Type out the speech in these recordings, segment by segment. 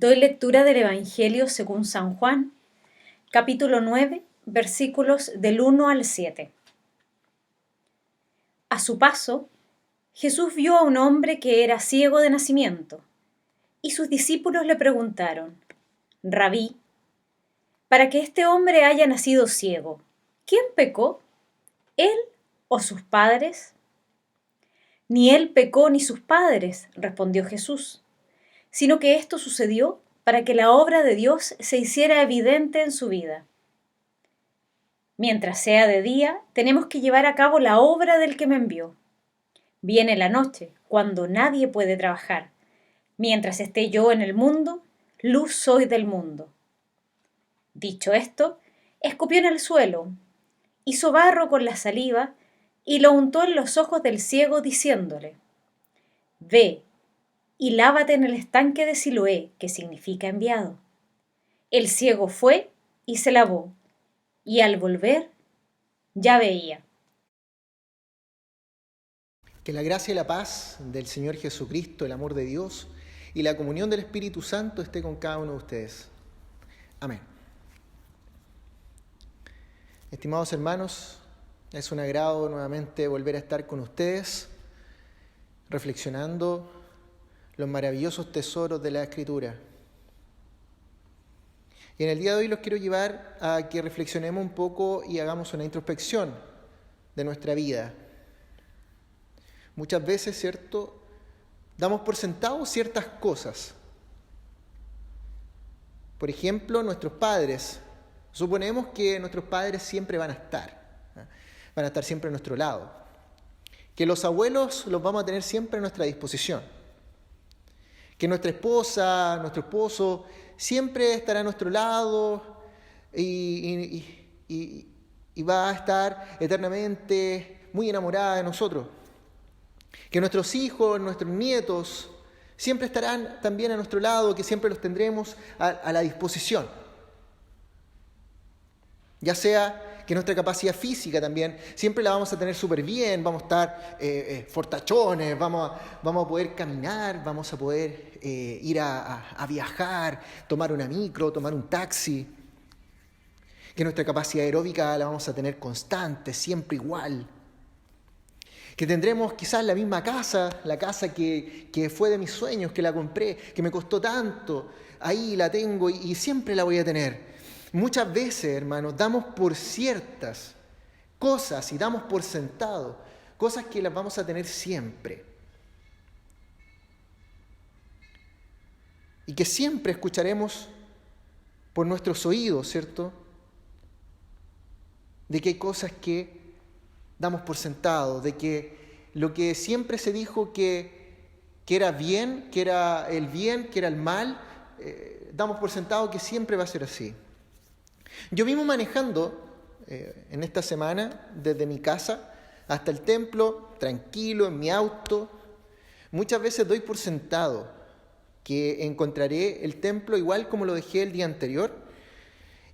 Doy lectura del Evangelio según San Juan, capítulo 9, versículos del 1 al 7. A su paso, Jesús vio a un hombre que era ciego de nacimiento, y sus discípulos le preguntaron: Rabí, para que este hombre haya nacido ciego, ¿quién pecó, él o sus padres? Ni él pecó ni sus padres, respondió Jesús, sino que esto sucedió para que la obra de Dios se hiciera evidente en su vida. Mientras sea de día, tenemos que llevar a cabo la obra del que me envió. Viene la noche, cuando nadie puede trabajar. Mientras esté yo en el mundo, luz soy del mundo. Dicho esto, escupió en el suelo, hizo barro con la saliva y lo untó en los ojos del ciego, diciéndole: Ve y lávate en el estanque de Siloé, que significa enviado. El ciego fue y se lavó, y al volver ya veía. Que la gracia y la paz del Señor Jesucristo, el amor de Dios y la comunión del Espíritu Santo esté con cada uno de ustedes. Amén. Estimados hermanos, es un agrado nuevamente volver a estar con ustedes, reflexionando los maravillosos tesoros de la Escritura. Y en el día de hoy los quiero llevar a que reflexionemos un poco y hagamos una introspección de nuestra vida. Muchas veces, ¿cierto?, damos por sentado ciertas cosas. Por ejemplo, nuestros padres. Suponemos que nuestros padres siempre van a estar siempre a nuestro lado. Que los abuelos los vamos a tener siempre a nuestra disposición. Que nuestra esposa, nuestro esposo, siempre estará a nuestro lado y va a estar eternamente muy enamorada de nosotros. Que nuestros hijos, nuestros nietos, siempre estarán también a nuestro lado, que siempre los tendremos a la disposición. Ya sea que nuestra capacidad física también, siempre la vamos a tener súper bien, vamos a estar fortachones, vamos a poder caminar, vamos a poder ir a viajar, tomar una micro, tomar un taxi. Que nuestra capacidad aeróbica la vamos a tener constante, siempre igual. Que tendremos quizás la misma casa, la casa que fue de mis sueños, que la compré, que me costó tanto, ahí la tengo y siempre la voy a tener. Muchas veces, hermanos, damos por ciertas cosas y damos por sentado cosas que las vamos a tener siempre. Y que siempre escucharemos por nuestros oídos, ¿cierto?, de que hay cosas que damos por sentado, de que lo que siempre se dijo que era bien, que era el bien, que era el mal, damos por sentado que siempre va a ser así. Yo mismo manejando en esta semana desde mi casa hasta el templo, tranquilo, en mi auto, muchas veces doy por sentado que encontraré el templo igual como lo dejé el día anterior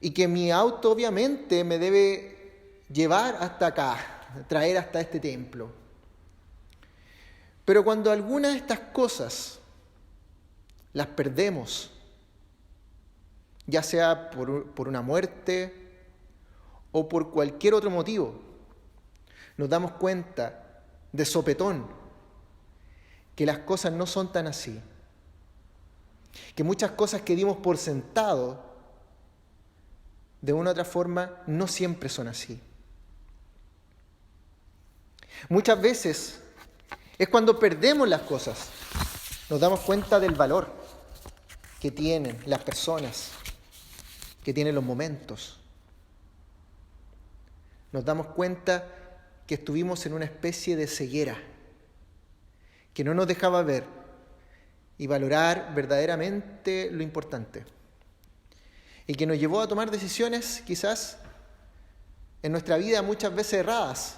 y que mi auto obviamente me debe llevar hasta acá, traer hasta este templo. Pero cuando algunas de estas cosas las perdemos, ya sea por una muerte o por cualquier otro motivo, nos damos cuenta de sopetón que las cosas no son tan así. Que muchas cosas que dimos por sentado, de una u otra forma, no siempre son así. Muchas veces es cuando perdemos las cosas, nos damos cuenta del valor que tienen las personas, que tienen los momentos. Nos damos cuenta que estuvimos en una especie de ceguera, que no nos dejaba ver y valorar verdaderamente lo importante, y que nos llevó a tomar decisiones quizás en nuestra vida muchas veces erradas,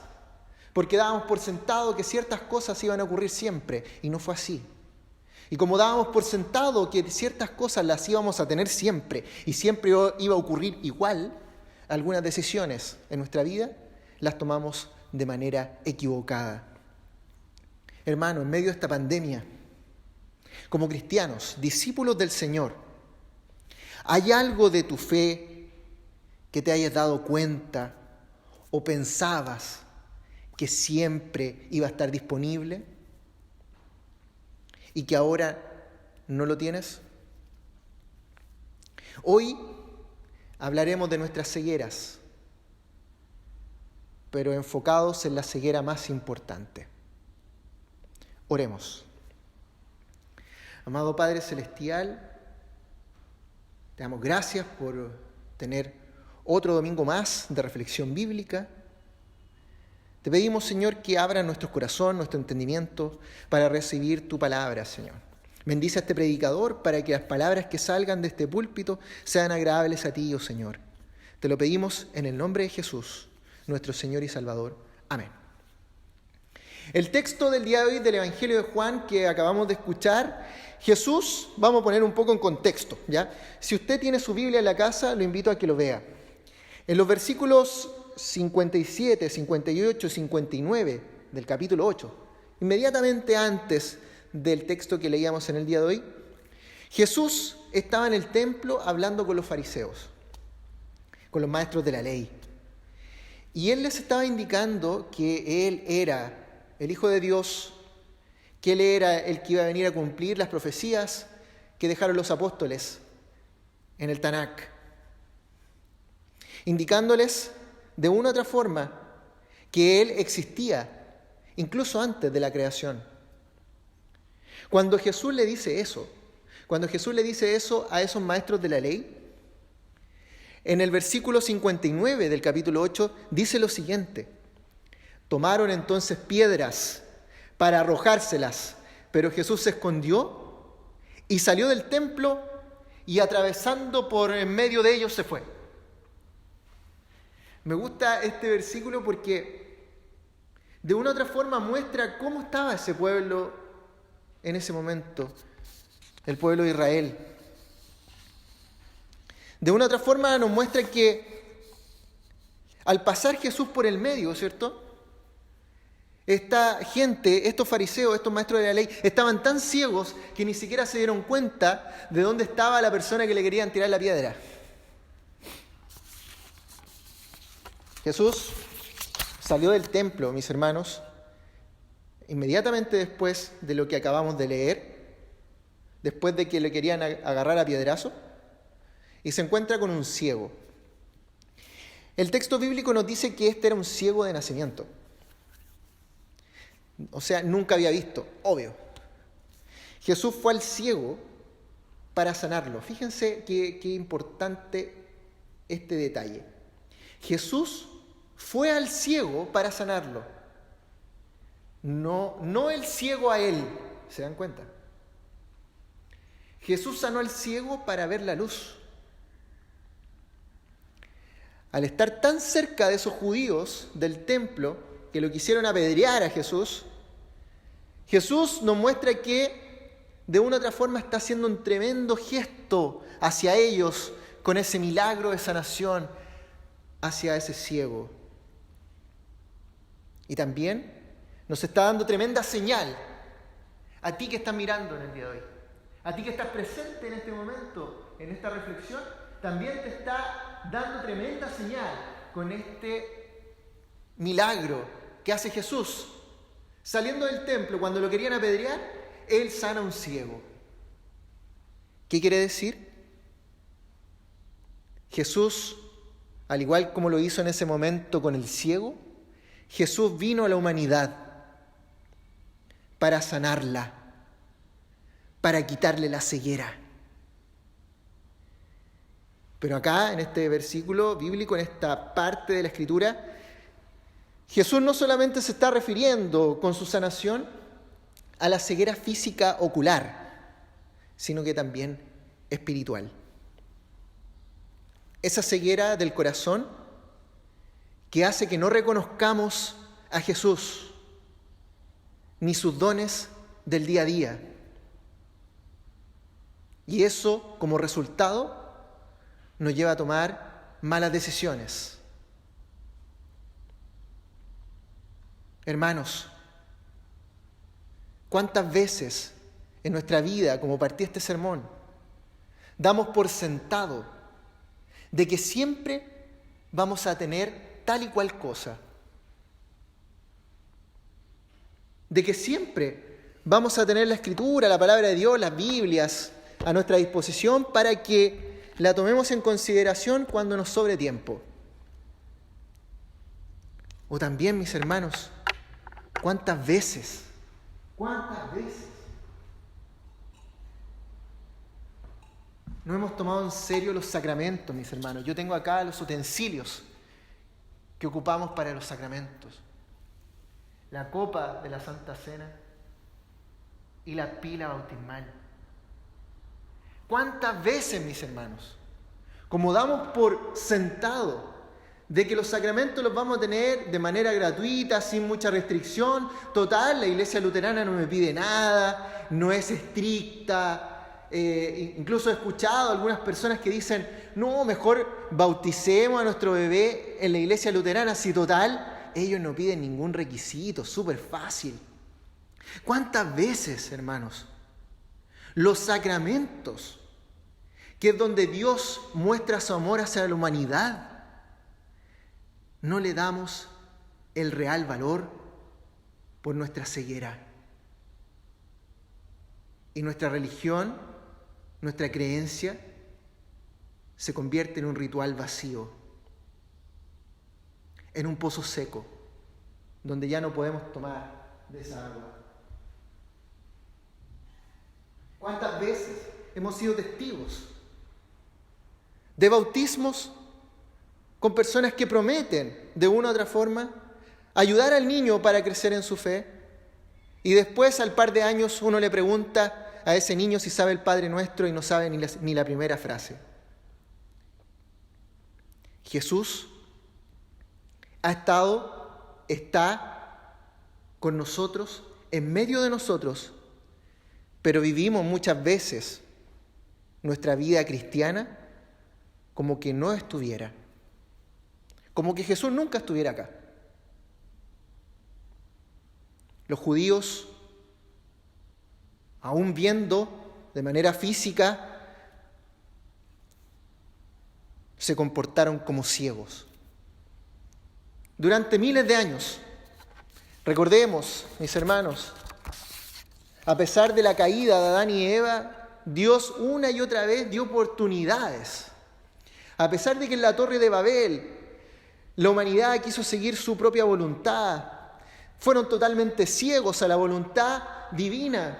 porque dábamos por sentado que ciertas cosas iban a ocurrir siempre, y no fue así. Y como dábamos por sentado que ciertas cosas las íbamos a tener siempre, y siempre iba a ocurrir igual, algunas decisiones en nuestra vida las tomamos de manera equivocada. Hermano, en medio de esta pandemia, como cristianos, discípulos del Señor, ¿Hay algo de tu fe que te hayas dado cuenta o pensabas que siempre iba a estar disponible y que ahora no lo tienes? Hoy hablaremos de nuestras cegueras, pero enfocados en la ceguera más importante. Oremos. Amado Padre Celestial, te damos gracias por tener otro domingo más de reflexión bíblica. Te pedimos, Señor, que abra nuestro corazón, nuestro entendimiento para recibir tu palabra, Señor. Bendice a este predicador para que las palabras que salgan de este púlpito sean agradables a ti, oh Señor. Te lo pedimos en el nombre de Jesús, nuestro Señor y Salvador. Amén. El texto del día de hoy del Evangelio de Juan que acabamos de escuchar, Jesús, vamos a poner un poco en contexto, ¿ya? Si usted tiene su Biblia en la casa, lo invito a que lo vea. En los versículos 57, 58 y 59 del capítulo 8, inmediatamente antes del texto que leíamos en el día de hoy, Jesús estaba en el templo hablando con los fariseos, con los maestros de la ley. Y Él les estaba indicando que Él era el Hijo de Dios, que Él era el que iba a venir a cumplir las profecías que dejaron los apóstoles en el Tanakh, indicándoles de una u otra forma que Él existía incluso antes de la creación. Cuando Jesús le dice eso a esos maestros de la ley, en el versículo 59 del capítulo 8 dice lo siguiente: tomaron entonces piedras para arrojárselas, pero Jesús se escondió y salió del templo y atravesando por en medio de ellos se fue. Me gusta este versículo porque de una u otra forma muestra cómo estaba ese pueblo en ese momento, el pueblo de Israel. De una u otra forma nos muestra que al pasar Jesús por el medio, ¿cierto?, esta gente, estos fariseos, estos maestros de la ley, estaban tan ciegos que ni siquiera se dieron cuenta de dónde estaba la persona que le querían tirar la piedra. Jesús salió del templo, mis hermanos, inmediatamente después de lo que acabamos de leer, después de que le querían agarrar a piedrazo, y se encuentra con un ciego. El texto bíblico nos dice que este era un ciego de nacimiento. O sea, nunca había visto, obvio. Jesús fue al ciego para sanarlo. Fíjense qué importante este detalle. Jesús fue al ciego para sanarlo. No el ciego a él, ¿se dan cuenta? Jesús sanó al ciego para ver la luz. Al estar tan cerca de esos judíos del templo que lo quisieron apedrear a Jesús, Jesús nos muestra que de una u otra forma está haciendo un tremendo gesto hacia ellos con ese milagro de sanación hacia ese ciego. Y también nos está dando tremenda señal a ti que estás mirando en el día de hoy, a ti que estás presente en este momento, en esta reflexión, también te está dando tremenda señal con este milagro que hace Jesús. Saliendo del templo, cuando lo querían apedrear, Él sana a un ciego. ¿Qué quiere decir? Jesús, al igual como lo hizo en ese momento con el ciego, Jesús vino a la humanidad para sanarla, para quitarle la ceguera. Pero acá, en este versículo bíblico, en esta parte de la Escritura, Jesús no solamente se está refiriendo con su sanación a la ceguera física ocular, sino que también espiritual. Esa ceguera del corazón que hace que no reconozcamos a Jesús ni sus dones del día a día. Y eso, como resultado, nos lleva a tomar malas decisiones. Hermanos, ¿cuántas veces en nuestra vida, como partí este sermón, damos por sentado de que siempre vamos a tener tal y cual cosa. De que siempre vamos a tener la Escritura, la palabra de Dios, las Biblias a nuestra disposición para que la tomemos en consideración cuando nos sobre tiempo. O también, mis hermanos, ¿cuántas veces no hemos tomado en serio los sacramentos, mis hermanos? Yo tengo acá los utensilios que ocupamos para los sacramentos. La copa de la Santa Cena y la pila bautismal. ¿Cuántas veces, mis hermanos, como damos por sentado de que los sacramentos los vamos a tener de manera gratuita, sin mucha restricción? Total, la Iglesia luterana no me pide nada, no es estricta. Incluso he escuchado algunas personas que dicen, no, mejor bauticemos a nuestro bebé en la Iglesia luterana, si total, ellos no piden ningún requisito, súper fácil. ¿Cuántas veces, hermanos, los sacramentos, que es donde Dios muestra su amor hacia la humanidad, no le damos el real valor por nuestra ceguera? Y nuestra religión, nuestra creencia, se convierte en un ritual vacío, en un pozo seco, donde ya no podemos tomar de esa agua. ¿Cuántas veces hemos sido testigos de bautismos con personas que prometen, de una u otra forma, ayudar al niño para crecer en su fe, y después, al par de años, uno le pregunta a ese niño si sabe el Padre Nuestro y no sabe ni la primera frase? Jesús está con nosotros, en medio de nosotros, pero vivimos muchas veces nuestra vida cristiana como que no estuviera, como que Jesús nunca estuviera acá. Los judíos, aún viendo de manera física, se comportaron como ciegos. Durante miles de años, recordemos, mis hermanos, a pesar de la caída de Adán y Eva, Dios una y otra vez dio oportunidades. A pesar de que en la Torre de Babel la humanidad quiso seguir su propia voluntad, fueron totalmente ciegos a la voluntad divina.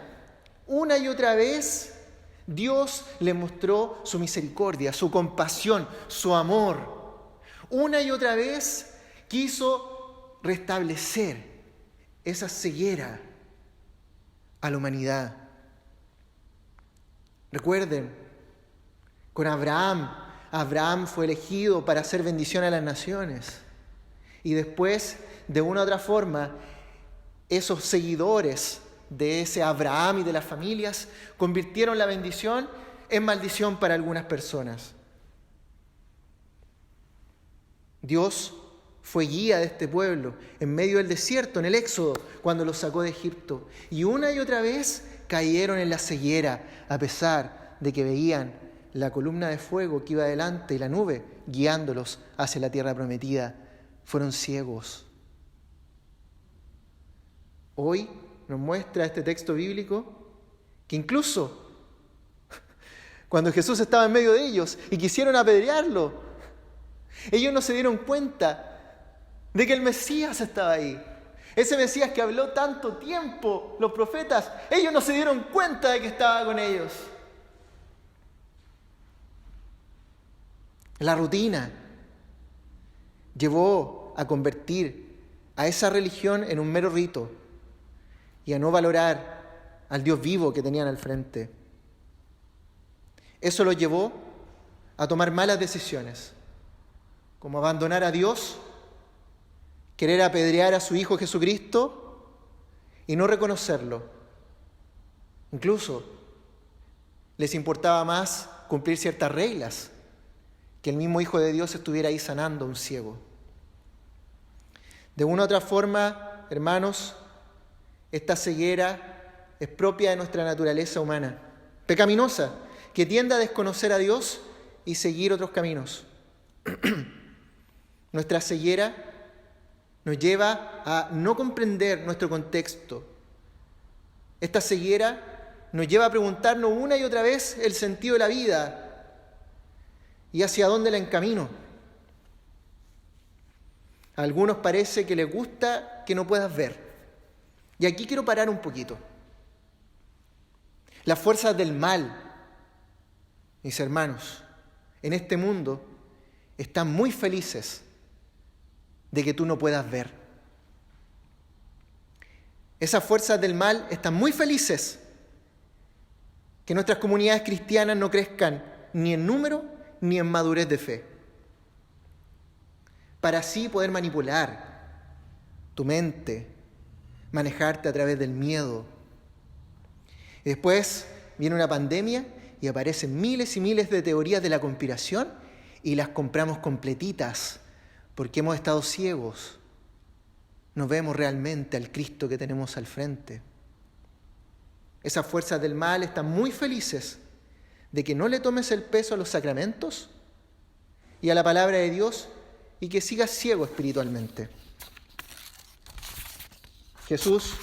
Una y otra vez Dios les mostró su misericordia, su compasión, su amor. Una y otra vez quiso restablecer esa ceguera a la humanidad. Recuerden, con Abraham fue elegido para hacer bendición a las naciones. Y después, de una u otra forma, esos seguidores de ese Abraham y de las familias convirtieron la bendición en maldición para algunas personas. Dios fue guía de este pueblo en medio del desierto, en el Éxodo, cuando los sacó de Egipto. Y una y otra vez cayeron en la ceguera, a pesar de que veían la columna de fuego que iba adelante y la nube guiándolos hacia la tierra prometida. Fueron ciegos. Hoy nos muestra este texto bíblico que incluso cuando Jesús estaba en medio de ellos y quisieron apedrearlo, ellos no se dieron cuenta de que el Mesías estaba ahí. Ese Mesías que habló tanto tiempo los profetas, ellos no se dieron cuenta de que estaba con ellos. La rutina llevó a convertir a esa religión en un mero rito y a no valorar al Dios vivo que tenían al frente. Eso los llevó a tomar malas decisiones, como abandonar a Dios, querer apedrear a su Hijo Jesucristo y no reconocerlo. Incluso les importaba más cumplir ciertas reglas que el mismo Hijo de Dios estuviera ahí sanando a un ciego. De una u otra forma, hermanos, esta ceguera es propia de nuestra naturaleza humana, pecaminosa, que tiende a desconocer a Dios y seguir otros caminos. Nuestra ceguera nos lleva a no comprender nuestro contexto. Esta ceguera nos lleva a preguntarnos una y otra vez el sentido de la vida y hacia dónde la encamino. A algunos parece que les gusta que no puedas ver. Y aquí quiero parar un poquito. Las fuerzas del mal, mis hermanos, en este mundo están muy felices de que tú no puedas ver. Esas fuerzas del mal están muy felices que nuestras comunidades cristianas no crezcan ni en número ni en madurez de fe, para así poder manipular tu mente, manejarte a través del miedo. Y después viene una pandemia y aparecen miles y miles de teorías de la conspiración y las compramos completitas porque hemos estado ciegos. No vemos realmente al Cristo que tenemos al frente. Esas fuerzas del mal están muy felices de que no le tomes el peso a los sacramentos y a la palabra de Dios y que sigas ciego espiritualmente. Jesús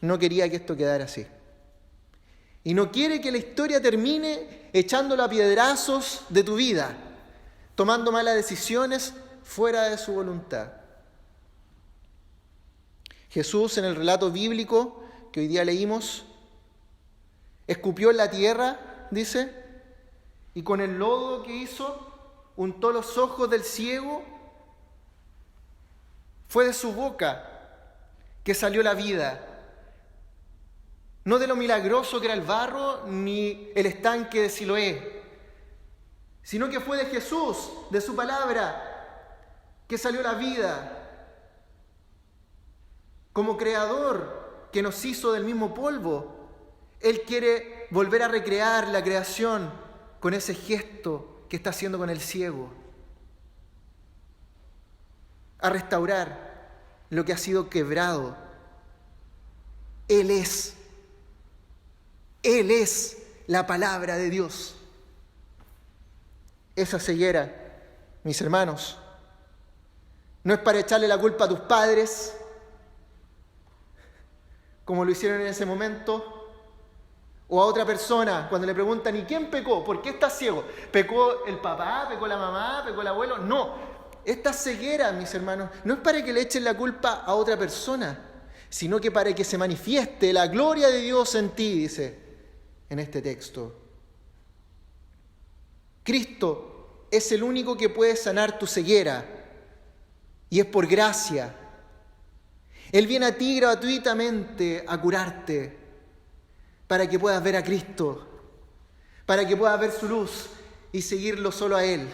no quería que esto quedara así. Y no quiere que la historia termine echándolo a piedrazos de tu vida, tomando malas decisiones fuera de su voluntad. Jesús, en el relato bíblico que hoy día leímos, escupió en la tierra, dice, y con el lodo que hizo, untó los ojos del ciego. Fue de su boca que salió la vida. No de lo milagroso que era el barro ni el estanque de Siloé, sino que fue de Jesús, de su palabra, que salió la vida. Como creador que nos hizo del mismo polvo, Él quiere volver a recrear la creación con ese gesto que está haciendo con el ciego, a restaurar lo que ha sido quebrado. Él es la palabra de Dios. Esa ceguera, mis hermanos, no es para echarle la culpa a tus padres, como lo hicieron en ese momento, o a otra persona cuando le preguntan, ¿y quién pecó? ¿Por qué estás ciego? ¿Pecó el papá? ¿Pecó la mamá? ¿Pecó el abuelo? No, esta ceguera, mis hermanos, no es para que le echen la culpa a otra persona, sino que para que se manifieste la gloria de Dios en ti, dice en este texto. Cristo es el único que puede sanar tu ceguera y es por gracia. Él viene a ti gratuitamente a curarte para que puedas ver a Cristo, para que puedas ver su luz y seguirlo solo a Él.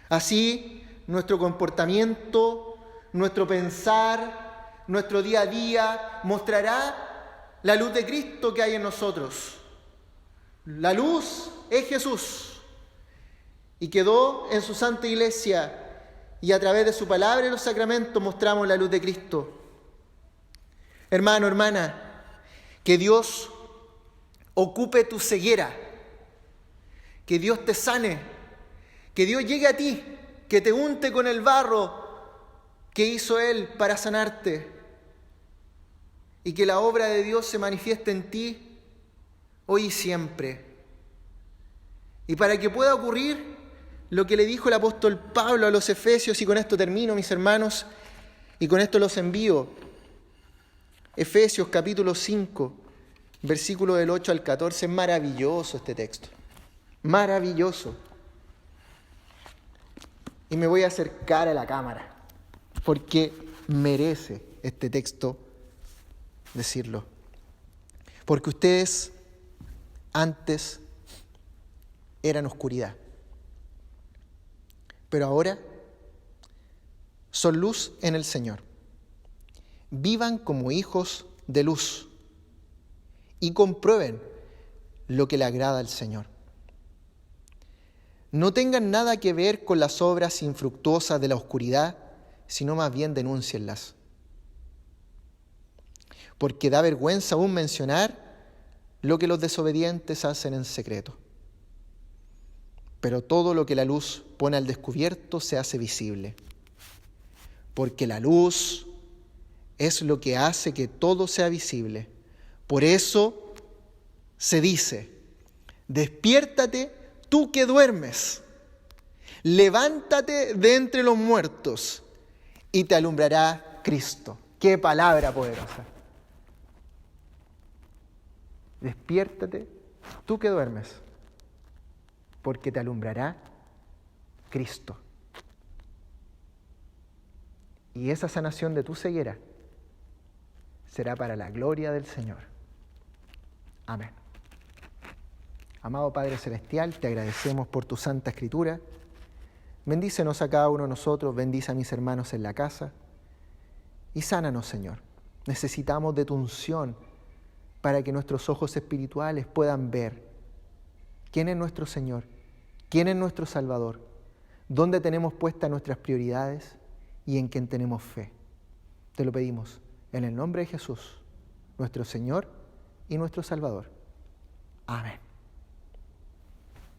Así, nuestro comportamiento, nuestro pensar, nuestro día a día mostrará la luz de Cristo que hay en nosotros. La luz es Jesús y quedó en su santa iglesia y a través de su palabra y los sacramentos mostramos la luz de Cristo. Hermano, hermana, que Dios ocupe tu ceguera, que Dios te sane, que Dios llegue a ti, que te unte con el barro que hizo Él para sanarte y que la obra de Dios se manifieste en ti hoy y siempre. Y para que pueda ocurrir lo que le dijo el apóstol Pablo a los Efesios, y con esto termino, mis hermanos, y con esto los envío. Efesios capítulo 5, versículo del 8 al 14, es maravilloso este texto, maravilloso. Y me voy a acercar a la cámara, porque merece este texto decirlo. Porque ustedes antes eran oscuridad, pero ahora son luz en el Señor. Vivan como hijos de luz y comprueben lo que le agrada al Señor. No tengan nada que ver con las obras infructuosas de la oscuridad, sino más bien denúncienlas. Porque da vergüenza aún mencionar lo que los desobedientes hacen en secreto. Pero todo lo que la luz pone al descubierto se hace visible, porque la luz es lo que hace que todo sea visible. Por eso se dice: despiértate tú que duermes, levántate de entre los muertos y te alumbrará Cristo. ¡Qué palabra poderosa! Despiértate tú que duermes, porque te alumbrará Cristo. Y esa sanación de tu ceguera será para la gloria del Señor. Amén. Amado Padre Celestial, te agradecemos por tu Santa Escritura. Bendícenos a cada uno de nosotros, bendice a mis hermanos en la casa y sánanos, Señor. Necesitamos de tu unción para que nuestros ojos espirituales puedan ver quién es nuestro Señor, quién es nuestro Salvador, dónde tenemos puestas nuestras prioridades y en quién tenemos fe. Te lo pedimos en el nombre de Jesús, nuestro Señor y nuestro Salvador. Amén.